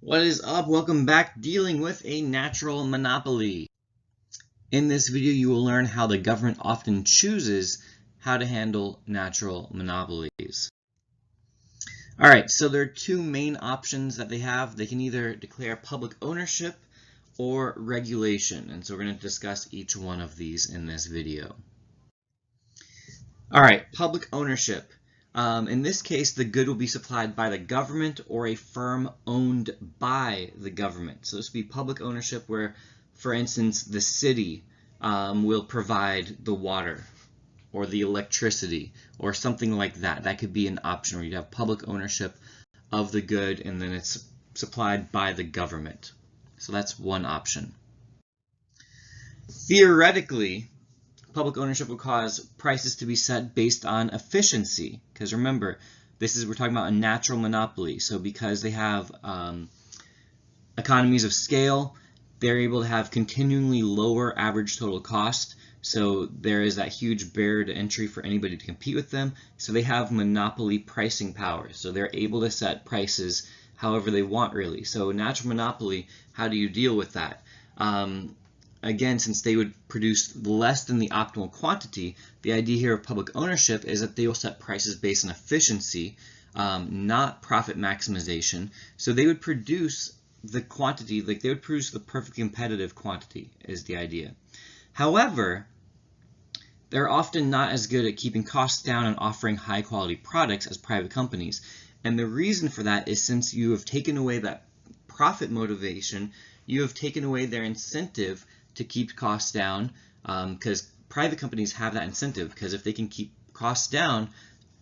What is up? Welcome back, dealing with a natural monopoly. In this video, you will learn how the government often chooses how to handle natural monopolies. Alright, so there are two main options that they have. They can either declare public ownership or regulation, and so we're going to discuss each one of these in this video. Alright, public ownership. In this case, the good will be supplied by the government or a firm owned by the government. So this will be public ownership where, for instance, the city will provide the water or the electricity or something like that. That could be an option where you'd have public ownership of the good and then it's supplied by the government. So that's one option. Theoretically, public ownership will cause prices to be set based on efficiency, because remember, we're talking about a natural monopoly. So because they have economies of scale, they're able to have continually lower average total cost. So there is that huge barrier to entry for anybody to compete with them. So they have monopoly pricing power. So they're able to set prices however they want, really. So natural monopoly, how do you deal with that? Again, since they would produce less than the optimal quantity, the idea here of public ownership is that they will set prices based on efficiency, not profit maximization. So they would produce the quantity, like they would produce the perfect competitive quantity is the idea. However, they're often not as good at keeping costs down and offering high quality products as private companies. And the reason for that is since you have taken away that profit motivation, you have taken away their incentive to keep costs down, because private companies have that incentive, because if they can keep costs down,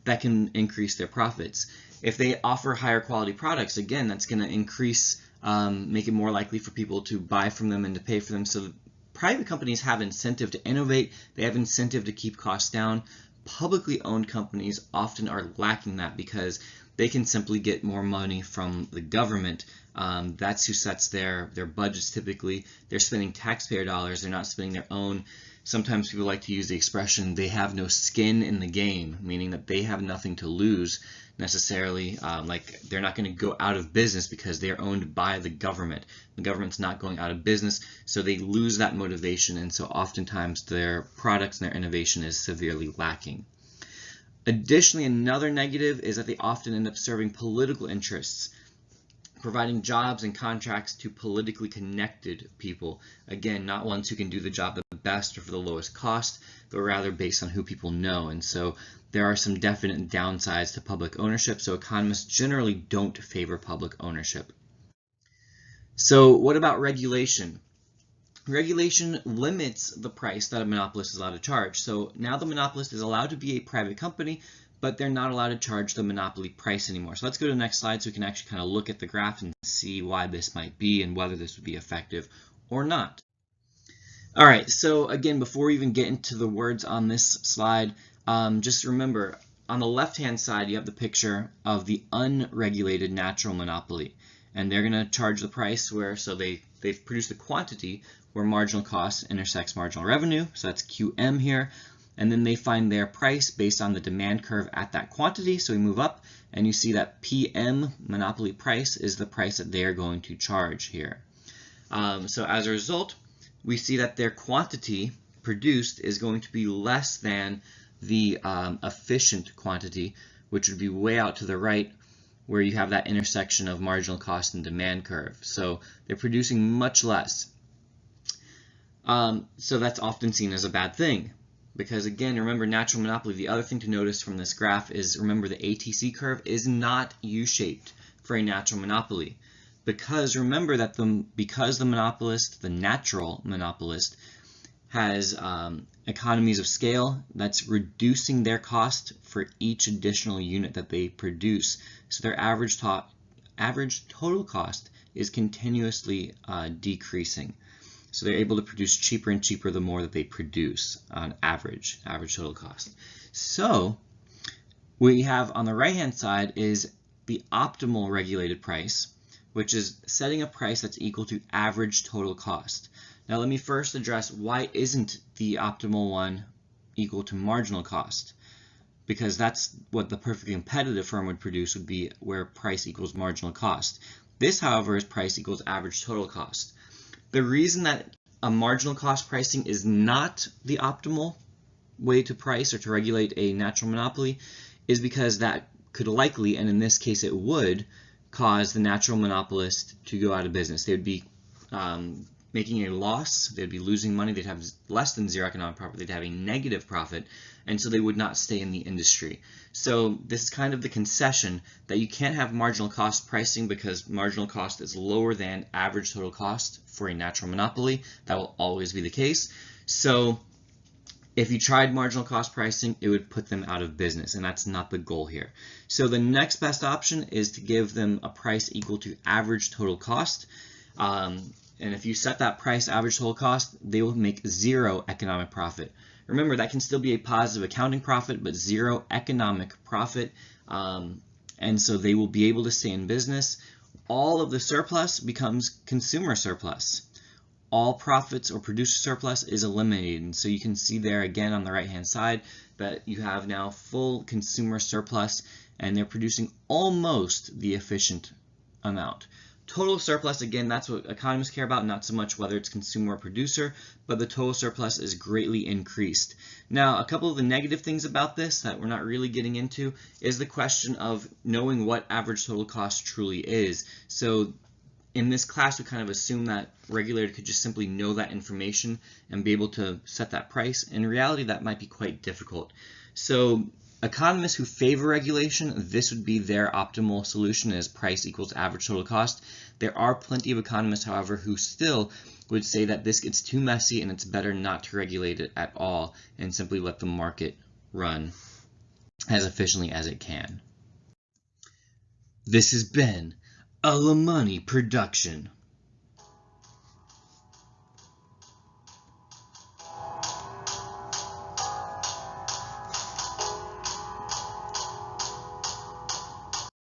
that can increase their profits. If they offer higher quality products, again, that's going to increase, make it more likely for people to buy from them and to pay for them. So private companies have incentive to innovate, they have incentive to keep costs down. Publicly owned companies often are lacking that because they can simply get more money from the government. That's who sets their budgets typically. They're spending taxpayer dollars, they're not spending their own. Sometimes people like to use the expression, they have no skin in the game, meaning that they have nothing to lose necessarily. Like they're not going to go out of business because they're owned by the government. The government's not going out of business, so they lose that motivation, and so oftentimes their products and their innovation is severely lacking. Additionally, another negative is that they often end up serving political interests, providing jobs and contracts to politically connected people. Again, not ones who can do the job the best or for the lowest cost, but rather based on who people know. And so there are some definite downsides to public ownership, so economists generally don't favor public ownership. So what about regulation? Regulation limits the price that a monopolist is allowed to charge. So now the monopolist is allowed to be a private company, but they're not allowed to charge the monopoly price anymore. So let's go to the next slide so we can actually kind of look at the graph and see why this might be and whether this would be effective or not. All right, so again, before we even get into the words on this slide, just remember, on the left-hand side, you have the picture of the unregulated natural monopoly. And they're going to charge the price where, so they've produced a quantity where marginal cost intersects marginal revenue, so that's QM here, and then they find their price based on the demand curve at that quantity, so we move up, and you see that PM, monopoly price, is the price that they are going to charge here. So as a result, we see that their quantity produced is going to be less than the efficient quantity, which would be way out to the right, where you have that intersection of marginal cost and demand curve. So they're producing much less. So that's often seen as a bad thing, because again, remember, natural monopoly, the other thing to notice from this graph is, remember, the ATC curve is not U-shaped for a natural monopoly, because remember that because the monopolist, the natural monopolist, has economies of scale, that's reducing their cost for each additional unit that they produce. So their average total cost is continuously decreasing. So they're able to produce cheaper and cheaper the more that they produce on average total cost. So what we have on the right-hand side is the optimal regulated price, which is setting a price that's equal to average total cost. Now let me first address why isn't the optimal one equal to marginal cost? Because that's what the perfectly competitive firm would produce, would be where price equals marginal cost. This, however, is price equals average total cost. The reason that a marginal cost pricing is not the optimal way to price or to regulate a natural monopoly is because that could likely, and in this case it would, cause the natural monopolist to go out of business. They would be making a loss, they'd be losing money, they'd have less than zero economic profit, they'd have a negative profit, and so they would not stay in the industry. So this is kind of the concession that you can't have marginal cost pricing because marginal cost is lower than average total cost for a natural monopoly. That will always be the case. So if you tried marginal cost pricing, it would put them out of business, and that's not the goal here. So the next best option is to give them a price equal to average total cost. And if you set that price average total cost, they will make zero economic profit. Remember, that can still be a positive accounting profit, but zero economic profit. And so they will be able to stay in business. All of the surplus becomes consumer surplus. All profits or producer surplus is eliminated. And so you can see there again on the right-hand side that you have now full consumer surplus, and they're producing almost the efficient amount. Total surplus, again, that's what economists care about, not so much whether it's consumer or producer, but the total surplus is greatly increased. Now, a couple of the negative things about this that we're not really getting into is the question of knowing what average total cost truly is. So in this class, we kind of assume that regulator could just simply know that information and be able to set that price. In reality, that might be quite difficult. So economists who favor regulation, this would be their optimal solution, is price equals average total cost. There are plenty of economists, however, who still would say that this gets too messy and it's better not to regulate it at all and simply let the market run as efficiently as it can. This has been a LaMoney production.